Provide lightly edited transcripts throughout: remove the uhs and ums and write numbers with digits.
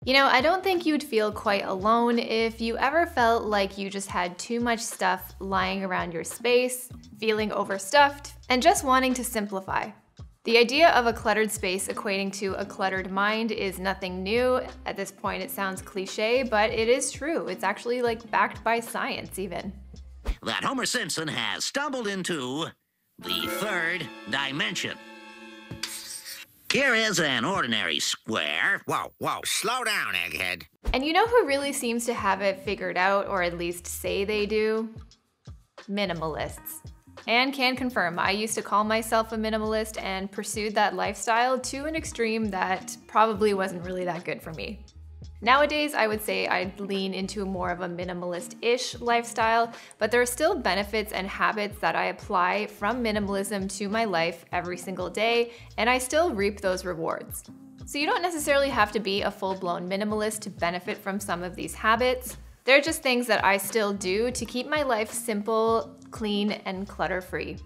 You know, I don't think you'd feel quite alone if you ever felt like you just had too much stuff lying around your space, feeling overstuffed, and just wanting to simplify. The idea of a cluttered space equating to a cluttered mind is nothing new. At this point, it sounds cliche, but it is true. It's actually backed by science even. That Homer Simpson has stumbled into the third dimension. Here is an ordinary square. Whoa, slow down, egghead. And you know who really seems to have it figured out, or at least say they do? Minimalists. And can confirm, I used to call myself a minimalist and pursued that lifestyle to an extreme that probably wasn't really that good for me. Nowadays, I would say I'd lean into more of a minimalist-ish lifestyle, but there are still benefits and habits that I apply from minimalism to my life every single day, and I still reap those rewards. So you don't necessarily have to be a full-blown minimalist to benefit from some of these habits. They're just things that I still do to keep my life simple, clean, and clutter-free.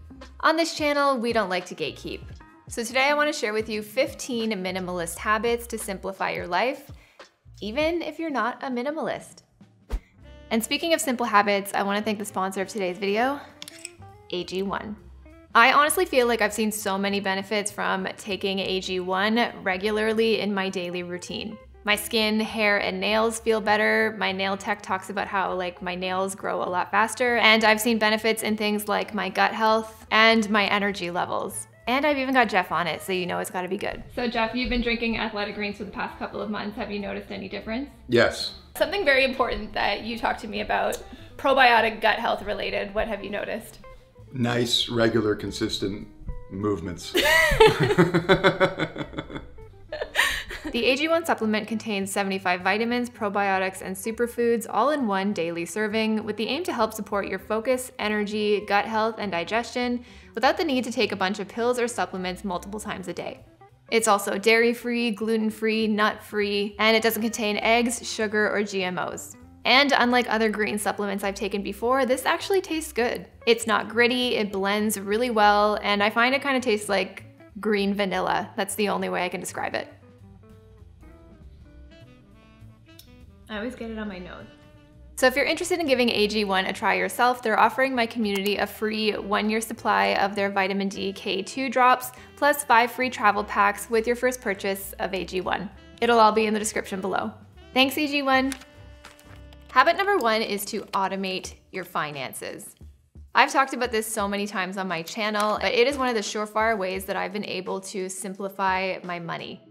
On this channel, we don't like to gatekeep. So today I want to share with you 15 minimalist habits to simplify your life, even if you're not a minimalist. And speaking of simple habits, I want to thank the sponsor of today's video, AG1. I honestly feel like I've seen so many benefits from taking AG1 regularly in my daily routine. My skin, hair, and nails feel better. My nail tech talks about how my nails grow a lot faster, and I've seen benefits in things like my gut health and my energy levels. And I've even got Jeff on it, so you know it's gotta be good. So Jeff, you've been drinking Athletic Greens for the past couple of months. Have you noticed any difference? Yes. Something very important that you talked to me about, probiotic gut health related, what have you noticed? Nice, regular, consistent movements. The AG1 supplement contains 75 vitamins, probiotics, and superfoods all in one daily serving with the aim to help support your focus, energy, gut health, and digestion without the need to take a bunch of pills or supplements multiple times a day. It's also dairy-free, gluten-free, nut-free, and it doesn't contain eggs, sugar, or GMOs. And unlike other green supplements I've taken before, this actually tastes good. It's not gritty, it blends really well, and I find it kind of tastes like green vanilla. That's the only way I can describe it. I always get it on my nose. So if you're interested in giving AG1 a try yourself, they're offering my community a free 1-year supply of their vitamin D K2 drops, plus 5 free travel packs with your first purchase of AG1. It'll all be in the description below. Thanks, AG1. Habit number 1 is to automate your finances. I've talked about this so many times on my channel, but it is one of the surefire ways that I've been able to simplify my money.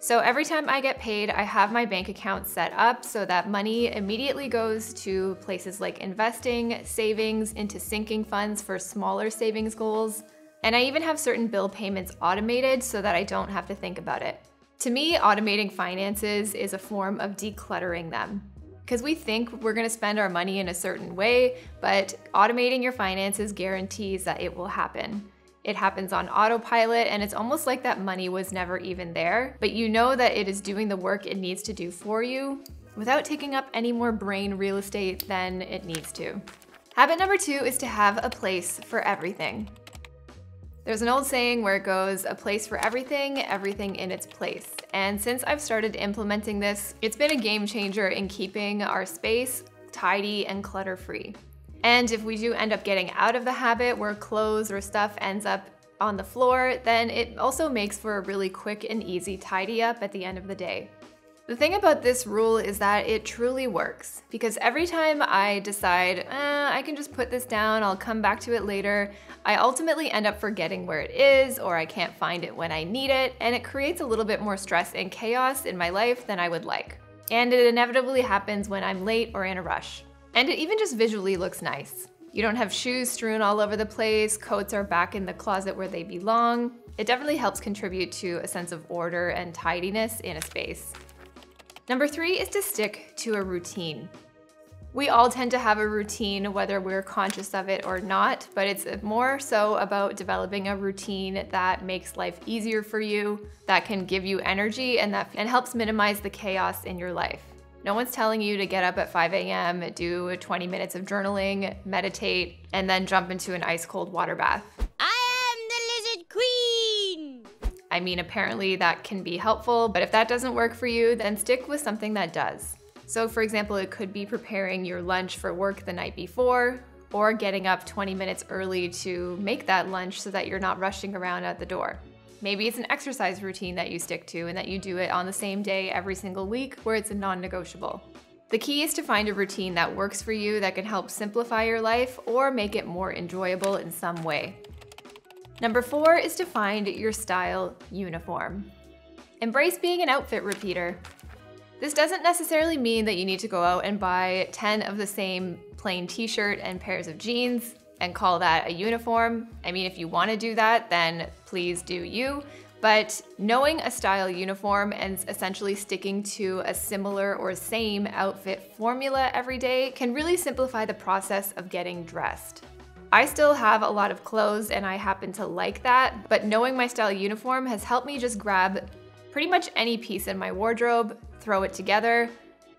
So every time I get paid, I have my bank account set up so that money immediately goes to places like investing, savings, into sinking funds for smaller savings goals. And I even have certain bill payments automated so that I don't have to think about it. To me, automating finances is a form of decluttering them. Because we think we're gonna spend our money in a certain way, but automating your finances guarantees that it will happen. It happens on autopilot, and it's almost like that money was never even there, but you know that it is doing the work it needs to do for you without taking up any more brain real estate than it needs to. Habit number 2 is to have a place for everything. There's an old saying where it goes, a place for everything, everything in its place. And since I've started implementing this, it's been a game changer in keeping our space tidy and clutter-free. And if we do end up getting out of the habit where clothes or stuff ends up on the floor, then it also makes for a really quick and easy tidy up at the end of the day. The thing about this rule is that it truly works, because every time I decide, I can just put this down, I'll come back to it later, I ultimately end up forgetting where it is, or I can't find it when I need it, and it creates a little bit more stress and chaos in my life than I would like. And it inevitably happens when I'm late or in a rush. And it even just visually looks nice. You don't have shoes strewn all over the place, coats are back in the closet where they belong. It definitely helps contribute to a sense of order and tidiness in a space. Number 3 is to stick to a routine. We all tend to have a routine whether we're conscious of it or not, but it's more so about developing a routine that makes life easier for you, that can give you energy, and helps minimize the chaos in your life. No one's telling you to get up at 5 a.m., do 20 minutes of journaling, meditate, and then jump into an ice cold water bath. I am the lizard queen! I I mean, apparently that can be helpful, but if that doesn't work for you, then stick with something that does. So for example, it could be preparing your lunch for work the night before, or getting up 20 minutes early to make that lunch so that you're not rushing around at the door. Maybe it's an exercise routine that you stick to and that you do it on the same day every single week where it's a non-negotiable. The key is to find a routine that works for you that can help simplify your life or make it more enjoyable in some way. Number 4 is to find your style uniform. Embrace being an outfit repeater. This doesn't necessarily mean that you need to go out and buy 10 of the same plain t-shirt and pairs of jeans and call that a uniform. I mean, if you want to do that, then please do you. But knowing a style uniform and essentially sticking to a similar or same outfit formula every day can really simplify the process of getting dressed. I still have a lot of clothes and I happen to like that, but knowing my style uniform has helped me just grab pretty much any piece in my wardrobe, throw it together,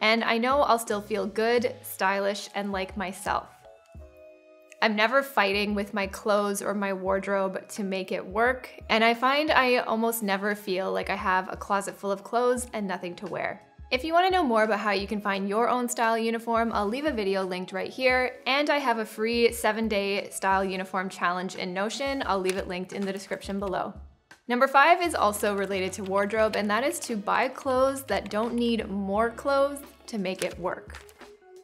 and I know I'll still feel good, stylish, and like myself. I'm never fighting with my clothes or my wardrobe to make it work, and I find I almost never feel like I have a closet full of clothes and nothing to wear. If you want to know more about how you can find your own style uniform, I'll leave a video linked right here, and I have a free 7-day style uniform challenge in Notion. I'll leave it linked in the description below. Number 5 is also related to wardrobe, and that is to buy clothes that don't need more clothes to make it work.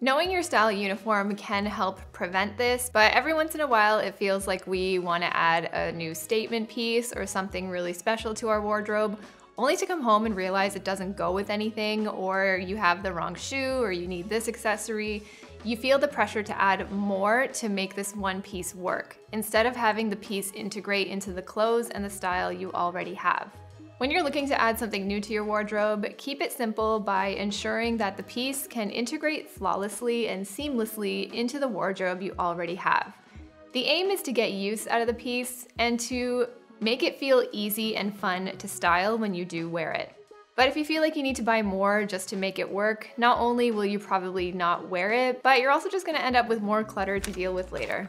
Knowing your style uniform can help prevent this, but every once in a while it feels like we want to add a new statement piece or something really special to our wardrobe, only to come home and realize it doesn't go with anything, or you have the wrong shoe, or you need this accessory. You feel the pressure to add more to make this one piece work, instead of having the piece integrate into the clothes and the style you already have. When you're looking to add something new to your wardrobe, keep it simple by ensuring that the piece can integrate flawlessly and seamlessly into the wardrobe you already have. The aim is to get use out of the piece and to make it feel easy and fun to style when you do wear it. But if you feel like you need to buy more just to make it work, not only will you probably not wear it, but you're also just going to end up with more clutter to deal with later.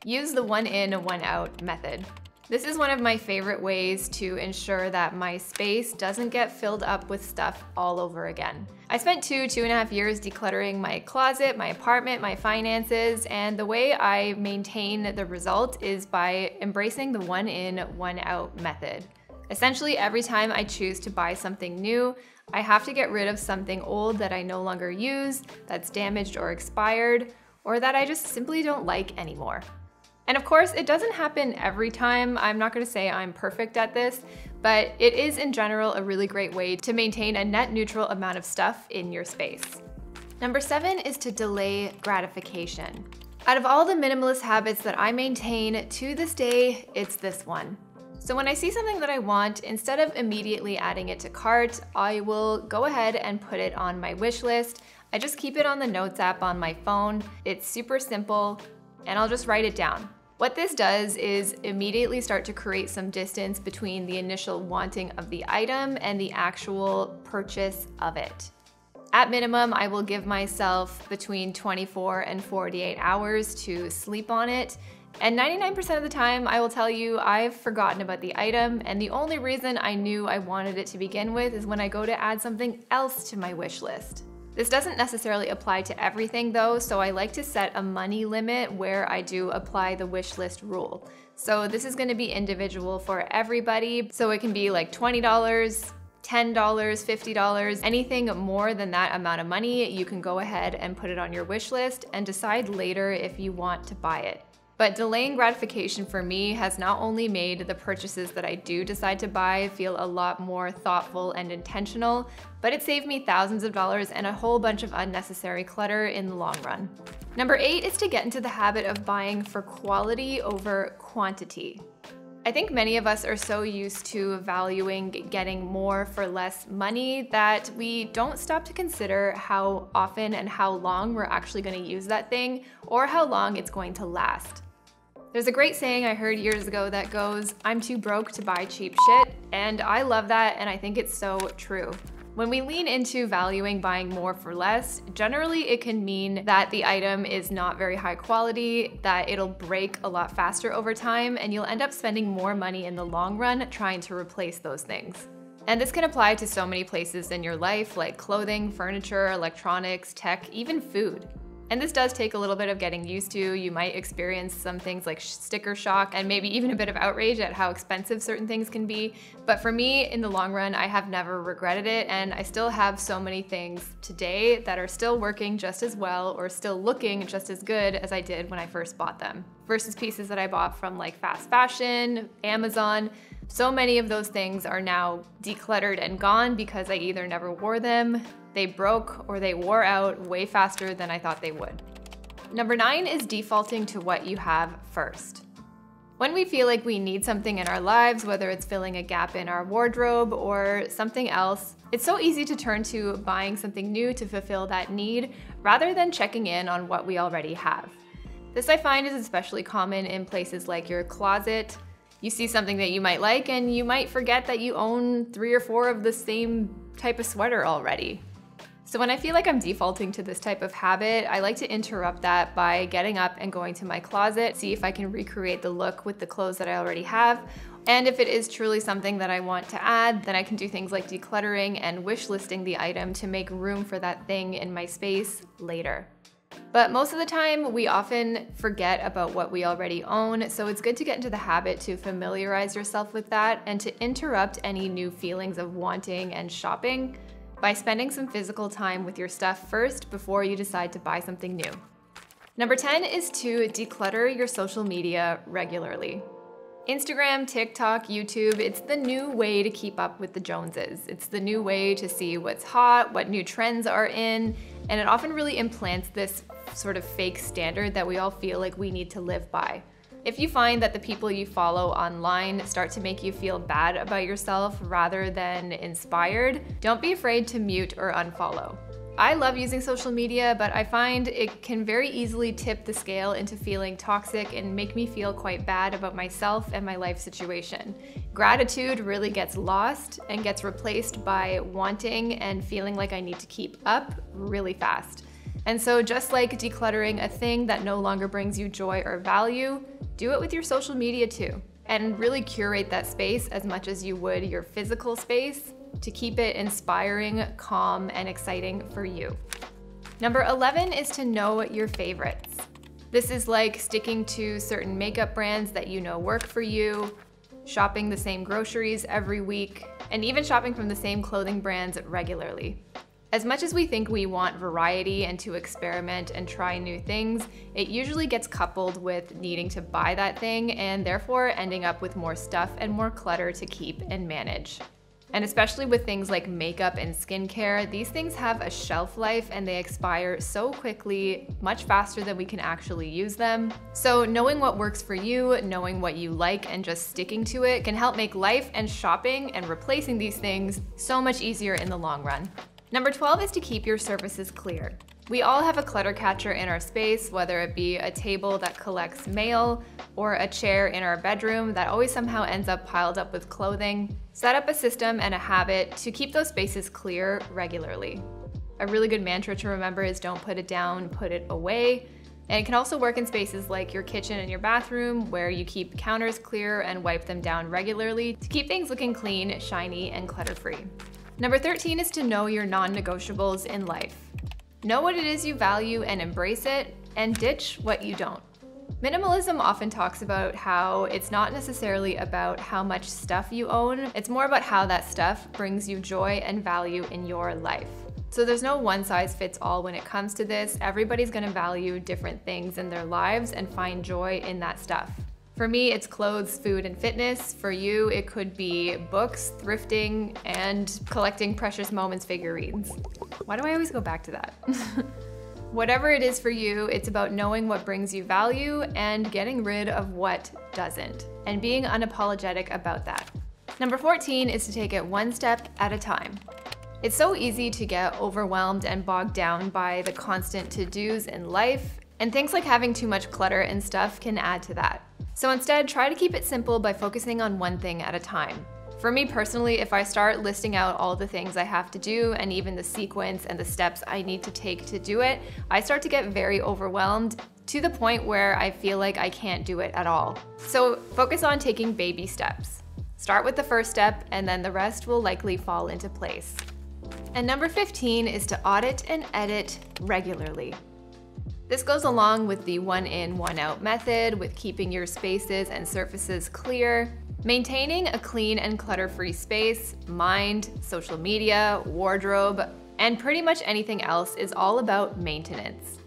Use the one in, one out method. This is one of my favorite ways to ensure that my space doesn't get filled up with stuff all over again. I spent 2.5 years decluttering my closet, my apartment, my finances, and the way I maintain the result is by embracing the one in, one out method. Essentially, every time I choose to buy something new, I have to get rid of something old that I no longer use, that's damaged or expired, or that I just simply don't like anymore. And of course, it doesn't happen every time. I'm not gonna say I'm perfect at this, but it is in general a really great way to maintain a net neutral amount of stuff in your space. Number 7 is to delay gratification. Out of all the minimalist habits that I maintain to this day, it's this one. So when I see something that I want, instead of immediately adding it to cart, I will go ahead and put it on my wish list. I just keep it on the Notes app on my phone. It's super simple, and I'll just write it down. What this does is immediately start to create some distance between the initial wanting of the item and the actual purchase of it. At minimum, I will give myself between 24 and 48 hours to sleep on it. And 99% of the time, I will tell you I've forgotten about the item, and the only reason I knew I wanted it to begin with is when I go to add something else to my wish list. This doesn't necessarily apply to everything though, so I like to set a money limit where I do apply the wish list rule. So this is gonna be individual for everybody, so it can be like $20, $10, $50, anything more than that amount of money, you can go ahead and put it on your wish list and decide later if you want to buy it. But delaying gratification for me has not only made the purchases that I do decide to buy feel a lot more thoughtful and intentional, but it saved me thousands of dollars and a whole bunch of unnecessary clutter in the long run. Number 8 is to get into the habit of buying for quality over quantity. I think many of us are so used to valuing getting more for less money that we don't stop to consider how often and how long we're actually going to use that thing or how long it's going to last. There's a great saying I heard years ago that goes, "I'm too broke to buy cheap shit," and I love that and I think it's so true. When we lean into valuing buying more for less, generally it can mean that the item is not very high quality, that it'll break a lot faster over time, and you'll end up spending more money in the long run trying to replace those things. And this can apply to so many places in your life, like clothing, furniture, electronics, tech, even food. And this does take a little bit of getting used to. You might experience some things like sticker shock and maybe even a bit of outrage at how expensive certain things can be. But for me, in the long run, I have never regretted it, and I still have so many things today that are still working just as well or still looking just as good as I did when I first bought them. Versus pieces that I bought from like fast fashion, Amazon. So many of those things are now decluttered and gone because I either never wore them, they broke, or they wore out way faster than I thought they would. Number 9 is defaulting to what you have first. When we feel like we need something in our lives, whether it's filling a gap in our wardrobe or something else, it's so easy to turn to buying something new to fulfill that need rather than checking in on what we already have. This I find is especially common in places like your closet. You see something that you might like and you might forget that you own 3 or 4 of the same type of sweater already. So when I feel like I'm defaulting to this type of habit, I like to interrupt that by getting up and going to my closet, see if I can recreate the look with the clothes that I already have. And if it is truly something that I want to add, then I can do things like decluttering and wish listing the item to make room for that thing in my space later. But most of the time, we often forget about what we already own, so it's good to get into the habit to familiarize yourself with that and to interrupt any new feelings of wanting and shopping by spending some physical time with your stuff first before you decide to buy something new. Number 10 is to declutter your social media regularly. Instagram, TikTok, YouTube, it's the new way to keep up with the Joneses. It's the new way to see what's hot, what new trends are in, and it often really implants this sort of fake standard that we all feel like we need to live by. If you find that the people you follow online start to make you feel bad about yourself rather than inspired, don't be afraid to mute or unfollow. I love using social media, but I find it can very easily tip the scale into feeling toxic and make me feel quite bad about myself and my life situation. Gratitude really gets lost and gets replaced by wanting and feeling like I need to keep up really fast. And so just like decluttering a thing that no longer brings you joy or value, do it with your social media too. And really curate that space as much as you would your physical space to keep it inspiring, calm, and exciting for you. Number 11 is to know your favorites. This is like sticking to certain makeup brands that you know work for you, shopping the same groceries every week, and even shopping from the same clothing brands regularly. As much as we think we want variety and to experiment and try new things, it usually gets coupled with needing to buy that thing and therefore ending up with more stuff and more clutter to keep and manage. And especially with things like makeup and skincare, these things have a shelf life and they expire so quickly, much faster than we can actually use them. So knowing what works for you, knowing what you like, and just sticking to it can help make life and shopping and replacing these things so much easier in the long run. Number 12 is to keep your surfaces clear. We all have a clutter catcher in our space, whether it be a table that collects mail or a chair in our bedroom that always somehow ends up piled up with clothing. Set up a system and a habit to keep those spaces clear regularly. A really good mantra to remember is don't put it down, put it away. And it can also work in spaces like your kitchen and your bathroom, where you keep counters clear and wipe them down regularly to keep things looking clean, shiny, and clutter-free. Number 13 is to know your non-negotiables in life. Know what it is you value and embrace it, and ditch what you don't. Minimalism often talks about how it's not necessarily about how much stuff you own, it's more about how that stuff brings you joy and value in your life. So there's no one size fits all when it comes to this. Everybody's gonna value different things in their lives and find joy in that stuff. For me, it's clothes, food, and fitness. For you, it could be books, thrifting, and collecting Precious Moments figurines. Why do I always go back to that? Whatever it is for you, it's about knowing what brings you value and getting rid of what doesn't, and being unapologetic about that. Number 14 is to take it one step at a time. It's so easy to get overwhelmed and bogged down by the constant to-dos in life, and things like having too much clutter and stuff can add to that. So instead, try to keep it simple by focusing on one thing at a time. For me personally, if I start listing out all the things I have to do and even the sequence and the steps I need to take to do it, I start to get very overwhelmed to the point where I feel like I can't do it at all. So focus on taking baby steps. Start with the first step and then the rest will likely fall into place. And number 15 is to audit and edit regularly. This goes along with the one in, one out method with keeping your spaces and surfaces clear. Maintaining a clean and clutter-free space, mind, social media, wardrobe, and pretty much anything else is all about maintenance.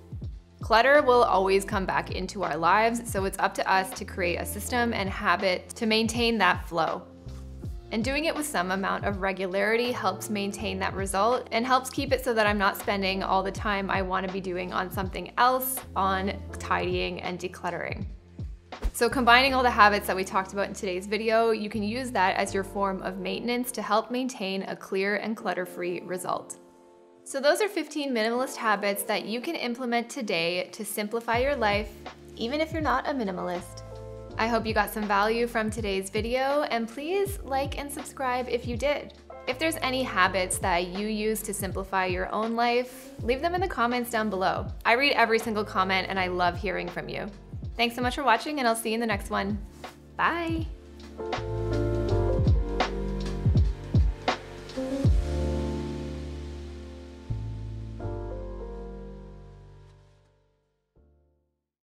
Clutter will always come back into our lives, so it's up to us to create a system and habit to maintain that flow. And doing it with some amount of regularity helps maintain that result and helps keep it so that I'm not spending all the time I want to be doing on something else, on tidying and decluttering. So combining all the habits that we talked about in today's video, you can use that as your form of maintenance to help maintain a clear and clutter-free result. So those are 15 minimalist habits that you can implement today to simplify your life, even if you're not a minimalist. I hope you got some value from today's video, and please like and subscribe if you did. If there's any habits that you use to simplify your own life, leave them in the comments down below. I read every single comment and I love hearing from you. Thanks so much for watching, and I'll see you in the next one. Bye!